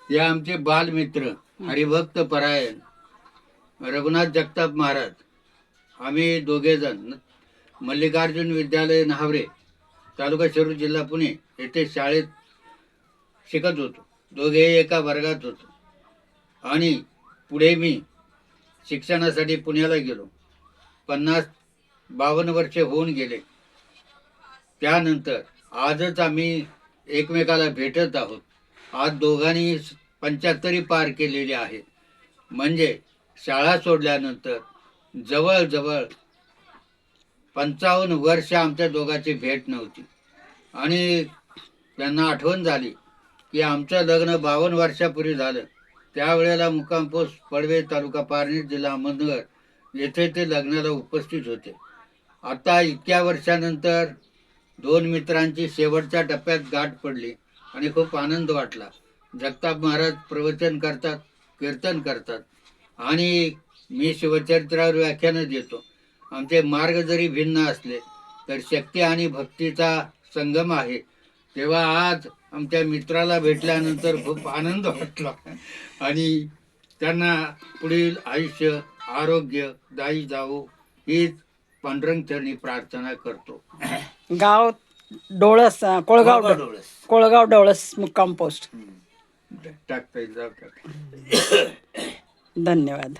हे आमचे बालमित्र हरिभक्त परायण रघुनाथ जगताप महाराज. आम्ही दोघे जण मल्लिकार्जुन विद्यालय नाहवरे, तालुका शिरूर, जिल्हा पुणे येथे शाळेत शिकत होतो. दोघे एका वर्गात होतो आणि पुढे मी शिक्षणासाठी पुण्याला गेलो. 50-52 वर्षे होऊन गेले. त्यानंतर आजच आम्ही एकमेकाला भेटत आहोत. आज दोघांनी 75 पार केलेली आहे. म्हणजे शाळा सोडल्यानंतर जवळजवळ 55 वर्ष आमच्या दोघांची भेट नव्हती. आणि त्यांना आठवण झाली की आमचं लग्न 52 वर्षापूर्वी झालं. त्यावेळेला मुक्काम पोस्ट पडवे, तालुका पारनेर, जिल्हा अहमदनगर येथे ते लग्नाला उपस्थित होते. आता इतक्या वर्षानंतर 2 मित्रांची शेवटच्या टप्प्यात गाठ पडली आणि खूप आनंद वाटला. जगताप महाराज प्रवचन करतात, कीर्तन करतात आणि मी शिवचरित्रावर व्याख्यानं देतो. आमचे मार्ग जरी भिन्न असले तर शक्ती आणि भक्तीचा संगम आहे. तेव्हा आज आमच्या मित्राला भेटल्यानंतर खूप आनंद वाटला आणि त्यांना पुढील आयुष्य आरोग्य दायी जावो हीच पांडुरंग चरणी प्रार्थना करतो. गाव डोळस, कोळगाव डोळस मुक्काम पोस्ट. टाकता येईल, जाऊ टाक. धन्यवाद.